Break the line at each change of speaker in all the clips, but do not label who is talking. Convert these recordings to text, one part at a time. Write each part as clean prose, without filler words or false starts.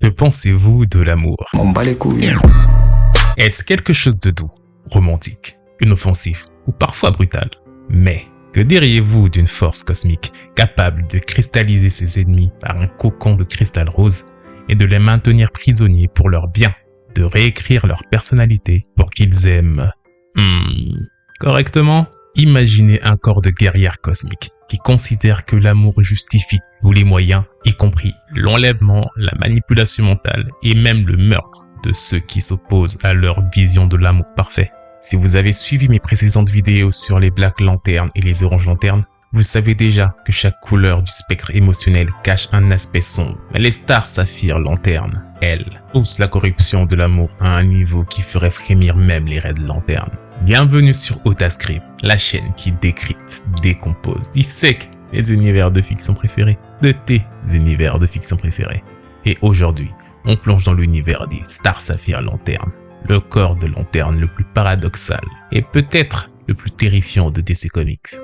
Que pensez-vous de l'amour?
On bat les couilles.
Est-ce quelque chose de doux, romantique, inoffensif ou parfois brutal? Mais que diriez-vous d'une force cosmique capable de cristalliser ses ennemis par un cocon de cristal rose et de les maintenir prisonniers pour leur bien, de réécrire leur personnalité pour qu'ils aiment correctement? Imaginez un corps de guerrière cosmique qui considère que l'amour justifie tous les moyens, y compris l'enlèvement, la manipulation mentale et même le meurtre de ceux qui s'opposent à leur vision de l'amour parfait. Si vous avez suivi mes précédentes vidéos sur les Black Lanternes et les Orange Lanternes, vous savez déjà que chaque couleur du spectre émotionnel cache un aspect sombre. Mais les Star Sapphire Lanternes, elles, poussent la corruption de l'amour à un niveau qui ferait frémir même les Red Lanternes. Bienvenue sur Otascript, la chaîne qui décrypte, décompose, dissèque les univers de fiction préférés, de tes univers de fiction préférés. Et aujourd'hui, on plonge dans l'univers des Star Sapphire Lanternes, le corps de lanterne le plus paradoxal et peut-être le plus terrifiant de DC Comics.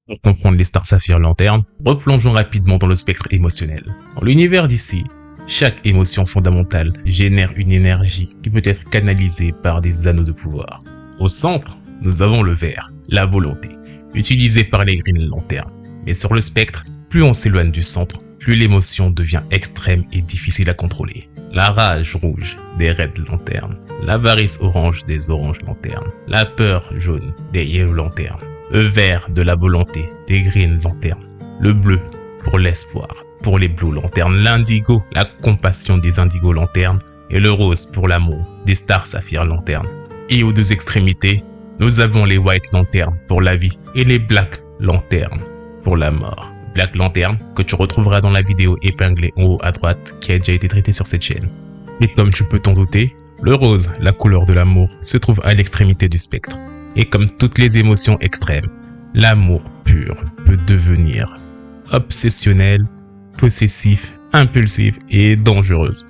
Pour comprendre les Star Sapphire Lanternes, replongeons rapidement dans le spectre émotionnel. Dans l'univers d'ici, chaque émotion fondamentale génère une énergie qui peut être canalisée par des anneaux de pouvoir. Au centre, nous avons le vert, la volonté, utilisée par les Green Lanterns. Mais sur le spectre, plus on s'éloigne du centre, plus l'émotion devient extrême et difficile à contrôler. La rage rouge des Red Lanterns, l'avarice orange des Orange Lanterns, la peur jaune des Yellow Lanterns, le vert de la volonté des Green Lanterns, le bleu pour l'espoir pour les Blue Lanterns, l'indigo, la compassion des Indigo Lanterns et le rose pour l'amour des Star Sapphire Lanterns. Et aux deux extrémités, nous avons les White Lanterns pour la vie et les Black Lanterns pour la mort. Black Lantern que tu retrouveras dans la vidéo épinglée en haut à droite qui a déjà été traitée sur cette chaîne. Et comme tu peux t'en douter, le rose, la couleur de l'amour, se trouve à l'extrémité du spectre. Et comme toutes les émotions extrêmes, l'amour pur peut devenir obsessionnel, possessif, impulsif et dangereuse.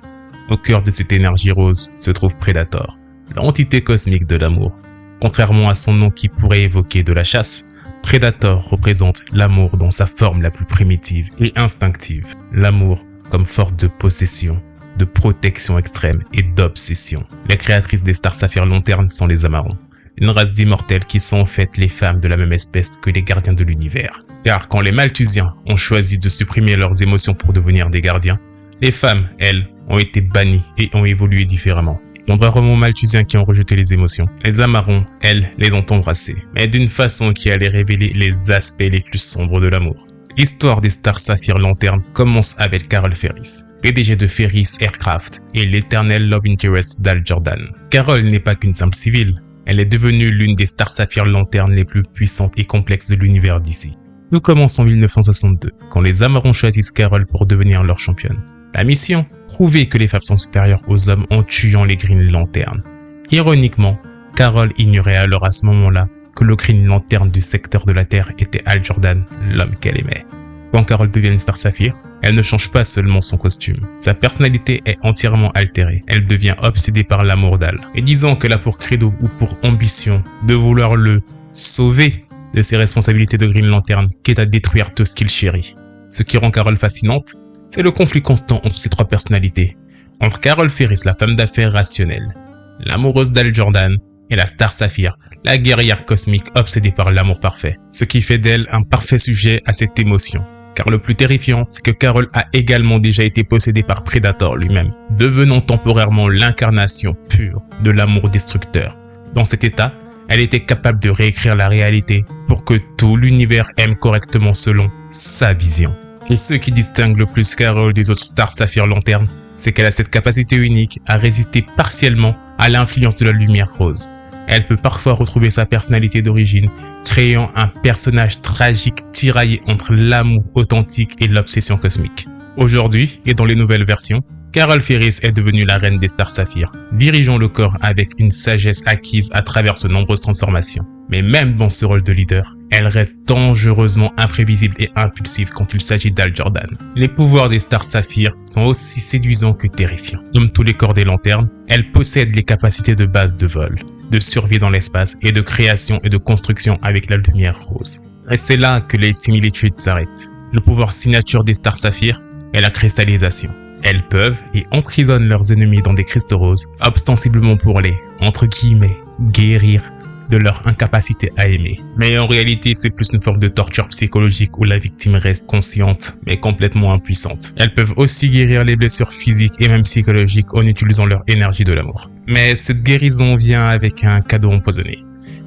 Au cœur de cette énergie rose se trouve Predator, l'entité cosmique de l'amour. Contrairement à son nom qui pourrait évoquer de la chasse, Predator représente l'amour dans sa forme la plus primitive et instinctive. L'amour comme force de possession, de protection extrême et d'obsession. Les créatrices des Star Sapphire Lanternes sont les Amarons, une race d'immortels qui sont en fait les femmes de la même espèce que les gardiens de l'univers. Car quand les Malthusiens ont choisi de supprimer leurs émotions pour devenir des gardiens, les femmes, elles, ont été bannies et ont évolué différemment. Contrairement aux Malthusiens qui ont rejeté les émotions, les Amarons, elles, les ont embrassées, mais d'une façon qui allait révéler les aspects les plus sombres de l'amour. L'histoire des Star Sapphire Lanternes commence avec Carol Ferris, PDG de Ferris Aircraft et l'éternel love interest d'Hal Jordan. Carol n'est pas qu'une simple civile, elle est devenue l'une des Star Sapphire Lanternes les plus puissantes et complexes de l'univers d'ici. Tout commence en 1962, quand les Amarons choisissent Carol pour devenir leur championne. La mission, prouver que les femmes sont supérieures aux hommes en tuant les Green Lanterns. Ironiquement, Carol ignorait alors à ce moment-là que le Green Lantern du secteur de la Terre était Hal Jordan, l'homme qu'elle aimait. Quand Carol devient une Star Sapphire, elle ne change pas seulement son costume. Sa personnalité est entièrement altérée. Elle devient obsédée par l'amour d'Hal. Et disant qu'elle a pour credo ou pour ambition de vouloir le sauver de ses responsabilités de Green Lantern, quitte à détruire tout ce qu'il chérit. Ce qui rend Carol fascinante, c'est le conflit constant entre ces trois personnalités. Entre Carol Ferris, la femme d'affaires rationnelle, l'amoureuse d'Hal Jordan, et la Star Sapphire, la guerrière cosmique obsédée par l'amour parfait. Ce qui fait d'elle un parfait sujet à cette émotion. Car le plus terrifiant, c'est que Carol a également déjà été possédée par Predator lui-même, devenant temporairement l'incarnation pure de l'amour destructeur. Dans cet état, elle était capable de réécrire la réalité pour que tout l'univers aime correctement selon sa vision. Et ce qui distingue le plus Carol des autres Star Sapphire Lanternes, c'est qu'elle a cette capacité unique à résister partiellement à l'influence de la lumière rose. Elle peut parfois retrouver sa personnalité d'origine, créant un personnage tragique tiraillé entre l'amour authentique et l'obsession cosmique. Aujourd'hui, et dans les nouvelles versions, Carol Ferris est devenue la reine des Star Sapphire, dirigeant le corps avec une sagesse acquise à travers de nombreuses transformations. Mais même dans ce rôle de leader, elle reste dangereusement imprévisible et impulsive quand il s'agit d'Hal Jordan. Les pouvoirs des Star Sapphire sont aussi séduisants que terrifiants. Comme tous les corps des lanternes, elle possède les capacités de base de vol. de survie dans l'espace et de création et de construction avec la lumière rose. Et c'est là que les similitudes s'arrêtent. Le pouvoir signature des stars saphirs est la cristallisation. Elles peuvent et emprisonnent leurs ennemis dans des cristaux roses, ostensiblement pour les, entre guillemets, guérir de leur incapacité à aimer. Mais en réalité, c'est plus une forme de torture psychologique où la victime reste consciente, mais complètement impuissante. Elles peuvent aussi guérir les blessures physiques et même psychologiques en utilisant leur énergie de l'amour. Mais cette guérison vient avec un cadeau empoisonné.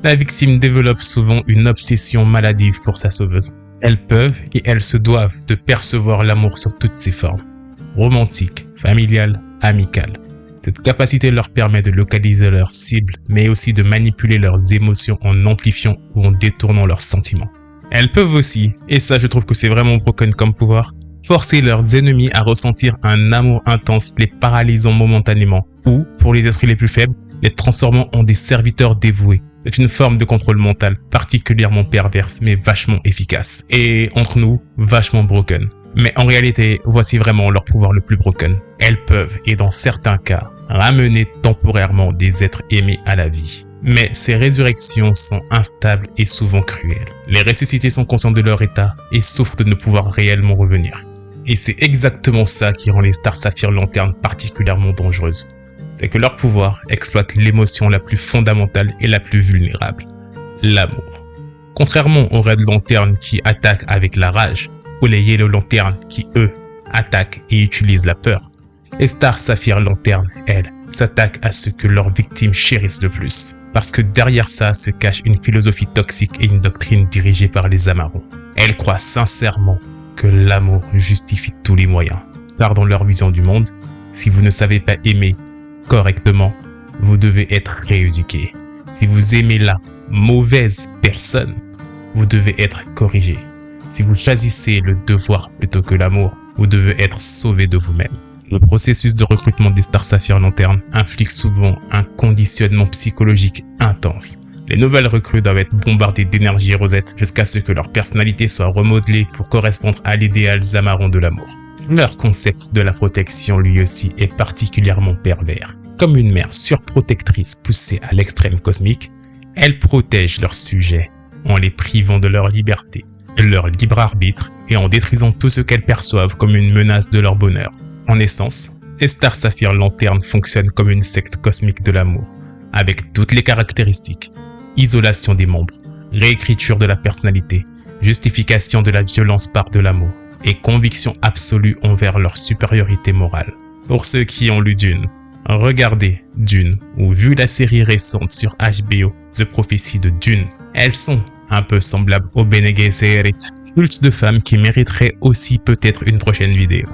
La victime développe souvent une obsession maladive pour sa sauveuse. Elles peuvent et elles se doivent de percevoir l'amour sous toutes ses formes. Romantique, familiale, amicale. Cette capacité leur permet de localiser leurs cibles, mais aussi de manipuler leurs émotions en amplifiant ou en détournant leurs sentiments. Elles peuvent aussi, et ça je trouve que c'est vraiment broken comme pouvoir, forcer leurs ennemis à ressentir un amour intense, les paralysant momentanément, ou, pour les êtres les plus faibles, les transformant en des serviteurs dévoués. C'est une forme de contrôle mental particulièrement perverse, mais vachement efficace. Et, entre nous, vachement broken. Mais en réalité, voici vraiment leur pouvoir le plus broken. Elles peuvent, et dans certains cas, ramener temporairement des êtres aimés à la vie. Mais ces résurrections sont instables et souvent cruelles. Les ressuscités sont conscients de leur état et souffrent de ne pouvoir réellement revenir. Et c'est exactement ça qui rend les stars saphir lanternes particulièrement dangereuses. C'est que leur pouvoir exploite l'émotion la plus fondamentale et la plus vulnérable, l'amour. Contrairement aux Red Lanternes qui attaquent avec la rage, ou les Yellow Lanternes qui, eux, attaquent et utilisent la peur, les Star Saphir Lanternes, elles, s'attaquent à ce que leurs victimes chérissent le plus. Parce que derrière ça se cache une philosophie toxique et une doctrine dirigée par les Amarons. Elles croient sincèrement que l'amour justifie tous les moyens. Car dans leur vision du monde, si vous ne savez pas aimer correctement, vous devez être rééduqué. Si vous aimez la mauvaise personne, vous devez être corrigé. Si vous choisissez le devoir plutôt que l'amour, vous devez être sauvé de vous-même. Le processus de recrutement des Star Saphir Lanternes implique souvent un conditionnement psychologique intense. Les nouvelles recrues doivent être bombardées d'énergie rosette jusqu'à ce que leur personnalité soit remodelée pour correspondre à l'idéal Zamaron de l'amour. Leur concept de la protection lui aussi est particulièrement pervers. Comme une mère surprotectrice poussée à l'extrême cosmique, elle protège leurs sujets en les privant de leur liberté, de leur libre arbitre et en détruisant tout ce qu'elles perçoivent comme une menace de leur bonheur. En essence, les Star Saphir Lanternes fonctionnent comme une secte cosmique de l'amour, avec toutes les caractéristiques. Isolation des membres, réécriture de la personnalité, justification de la violence par de l'amour, et conviction absolue envers leur supériorité morale. Pour ceux qui ont lu Dune, regardez Dune ou vu la série récente sur HBO, The Prophecy de Dune. Elles sont un peu semblables aux Bene Gesserit, culte de femmes qui mériteraient aussi peut-être une prochaine vidéo.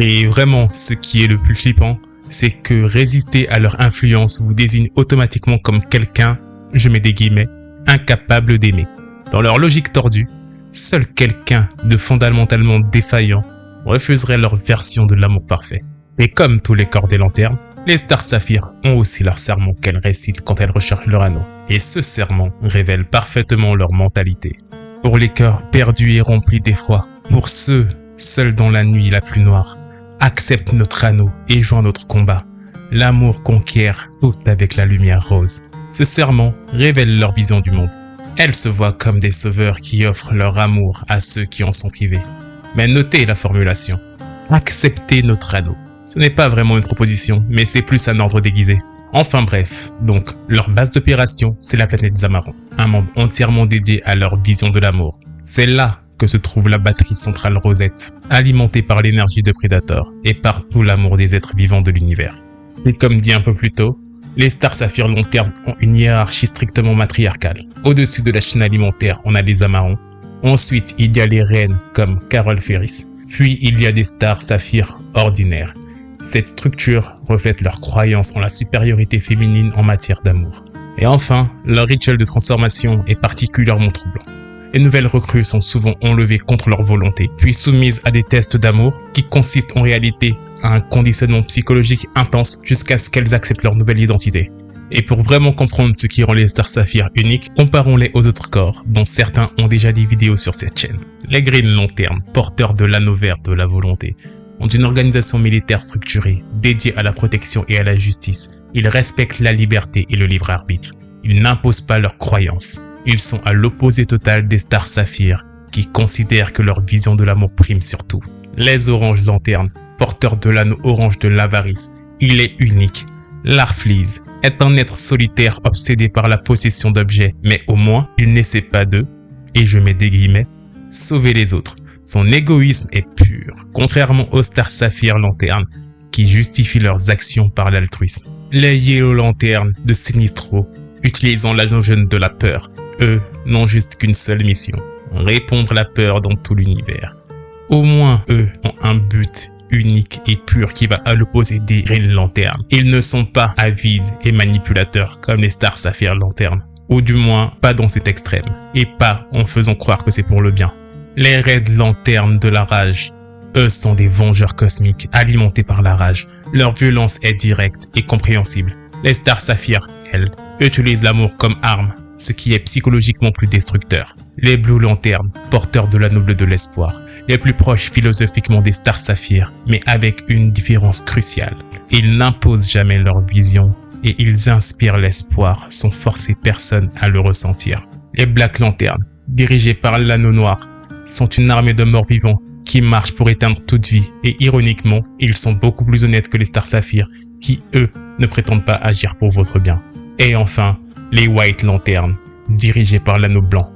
Et vraiment, ce qui est le plus flippant, c'est que résister à leur influence vous désigne automatiquement comme quelqu'un, je mets des guillemets, incapable d'aimer. Dans leur logique tordue, seul quelqu'un de fondamentalement défaillant refuserait leur version de l'amour parfait. Et comme tous les corps des lanternes, les Star Saphir ont aussi leur serment qu'elles récitent quand elles recherchent leur anneau. Et ce serment révèle parfaitement leur mentalité. Pour les cœurs perdus et remplis d'effroi, pour ceux seuls dans la nuit la plus noire, accepte notre anneau et joins notre combat. L'amour conquiert tout avec la lumière rose. Ce serment révèle leur vision du monde. Elles se voient comme des sauveurs qui offrent leur amour à ceux qui en sont privés. Mais notez la formulation. Acceptez notre anneau. Ce n'est pas vraiment une proposition, mais c'est plus un ordre déguisé. Enfin bref, donc, leur base d'opération, c'est la planète Zamaron. Un monde entièrement dédié à leur vision de l'amour. C'est là que se trouve la batterie centrale Rosette, alimentée par l'énergie de Predator et par tout l'amour des êtres vivants de l'univers. Et comme dit un peu plus tôt, les Star Saphir Lanternes ont une hiérarchie strictement matriarcale. Au-dessus de la chaîne alimentaire, on a les Amarons. Ensuite, il y a les reines comme Carol Ferris. Puis, il y a des Star Saphir ordinaires. Cette structure reflète leur croyance en la supériorité féminine en matière d'amour. Et enfin, leur rituel de transformation est particulièrement troublant. Les nouvelles recrues sont souvent enlevées contre leur volonté, puis soumises à des tests d'amour qui consistent en réalité à un conditionnement psychologique intense jusqu'à ce qu'elles acceptent leur nouvelle identité. Et pour vraiment comprendre ce qui rend les Star Saphir uniques, comparons-les aux autres corps, dont certains ont déjà des vidéos sur cette chaîne. Les Green Lanternes, porteurs de l'anneau vert de la volonté, ont une organisation militaire structurée, dédiée à la protection et à la justice. Ils respectent la liberté et le libre arbitre. Ils n'imposent pas leurs croyances. Ils sont à l'opposé total des Star Sapphire, qui considèrent que leur vision de l'amour prime sur tout. Les Orange Lanternes, porteurs de l'anneau orange de l'avarice, il est unique. Larfleeze est un être solitaire obsédé par la possession d'objets, mais au moins, il n'essaie pas de, et je mets des guillemets, sauver les autres. Son égoïsme est pur, contrairement aux Star Sapphire Lanternes, qui justifient leurs actions par l'altruisme. Les Yellow Lanternes de Sinistro, utilisant l'anneau jaune de la peur, eux n'ont juste qu'une seule mission, répondre à la peur dans tout l'univers. Au moins, eux ont un but unique et pur qui va à l'opposé des Green Lanternes. Ils ne sont pas avides et manipulateurs comme les Star Sapphire Lanternes, ou du moins pas dans cet extrême, et pas en faisant croire que c'est pour le bien. Les Red Lanternes de la rage, eux sont des vengeurs cosmiques alimentés par la rage. Leur violence est directe et compréhensible. Les Star Sapphire, elles, utilisent l'amour comme arme, ce qui est psychologiquement plus destructeur. Les Blue Lanternes, porteurs de l'anneau bleu de l'espoir, les plus proches philosophiquement des Star Sapphire, mais avec une différence cruciale. Ils n'imposent jamais leur vision et ils inspirent l'espoir sans forcer personne à le ressentir. Les Black Lanternes, dirigés par l'anneau noir, sont une armée de morts vivants qui marchent pour éteindre toute vie et ironiquement, ils sont beaucoup plus honnêtes que les Star Sapphire qui, eux, ne prétendent pas agir pour votre bien. Et enfin, les White Lanternes, dirigés par l'anneau blanc.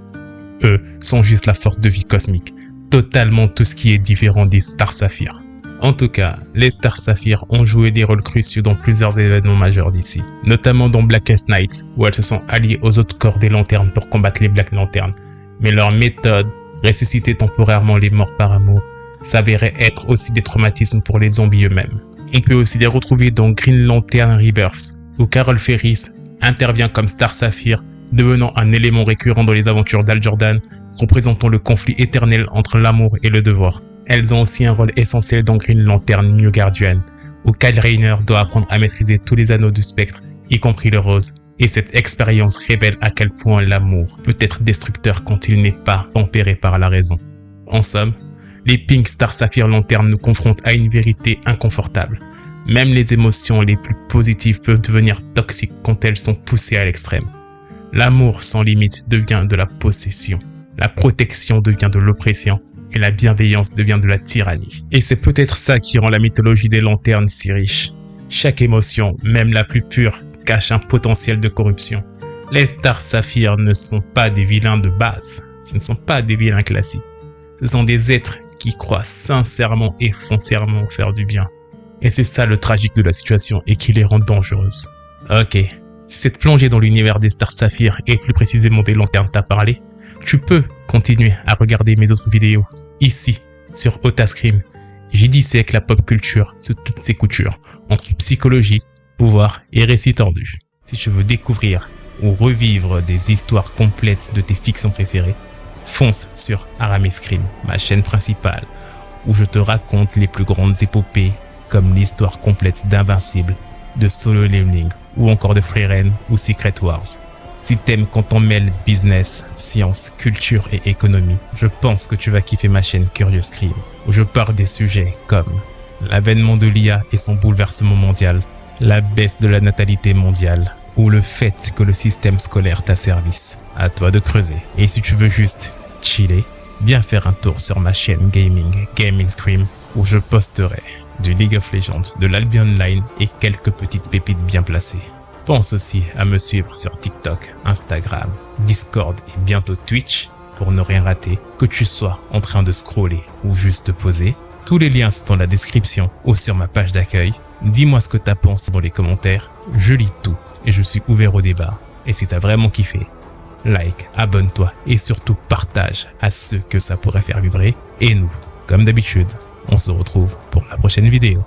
Eux sont juste la force de vie cosmique, totalement tout ce qui est différent des Star Sapphire. En tout cas, les Star Sapphire ont joué des rôles cruciaux dans plusieurs événements majeurs d'ici, notamment dans Blackest Night, où elles se sont alliées aux autres corps des Lanternes pour combattre les Black Lanternes. Mais leur méthode, ressusciter temporairement les morts par amour, s'avérait être aussi des traumatismes pour les zombies eux-mêmes. On peut aussi les retrouver dans Green Lantern Rebirth, où Carol Ferris intervient comme Star Sapphire, devenant un élément récurrent dans les aventures d'Hal Jordan, représentant le conflit éternel entre l'amour et le devoir. Elles ont aussi un rôle essentiel dans Green Lantern New Guardian, où Kyle Rayner doit apprendre à maîtriser tous les anneaux du spectre, y compris le rose. Et cette expérience révèle à quel point l'amour peut être destructeur quand il n'est pas tempéré par la raison. En somme, les Pink Star Sapphire Lanternes nous confrontent à une vérité inconfortable. Même les émotions les plus positives peuvent devenir toxiques quand elles sont poussées à l'extrême. L'amour sans limite devient de la possession, la protection devient de l'oppression et la bienveillance devient de la tyrannie. Et c'est peut-être ça qui rend la mythologie des lanternes si riche. Chaque émotion, même la plus pure, cache un potentiel de corruption. Les Star Sapphire ne sont pas des vilains de base, ce ne sont pas des vilains classiques. Ce sont des êtres qui croient sincèrement et foncièrement faire du bien. Et c'est ça le tragique de la situation et qui les rend dangereuses. Ok, si cette plongée dans l'univers des Star Sapphire et plus précisément des lanternes t'a parlé, tu peux continuer à regarder mes autres vidéos ici sur Otascream. J'y dissèque la pop culture sous toutes ses coutures, entre psychologie, pouvoir et récits tordus. Si tu veux découvrir ou revivre des histoires complètes de tes fictions préférées, fonce sur Aramis Scream, ma chaîne principale, où je te raconte les plus grandes épopées comme l'histoire complète d'Invincible, de Solo Leveling ou encore de Frieren ou Secret Wars. Si t'aimes quand on mêle business, science, culture et économie, je pense que tu vas kiffer ma chaîne Curious Scream, où je parle des sujets comme l'avènement de l'IA et son bouleversement mondial, la baisse de la natalité mondiale, ou le fait que le système scolaire t'asservisse. À toi de creuser. Et si tu veux juste chiller, viens faire un tour sur ma chaîne Gaming Scream, où je posterai du League of Legends, de l'Albion Online et quelques petites pépites bien placées. Pense aussi à me suivre sur TikTok, Instagram, Discord et bientôt Twitch pour ne rien rater, que tu sois en train de scroller ou juste te poser. Tous les liens sont dans la description ou sur ma page d'accueil. Dis-moi ce que t'as pensé dans les commentaires, je lis tout et je suis ouvert au débat. Et si t'as vraiment kiffé, like, abonne-toi et surtout partage à ceux que ça pourrait faire vibrer. Et nous, comme d'habitude, on se retrouve pour la prochaine vidéo.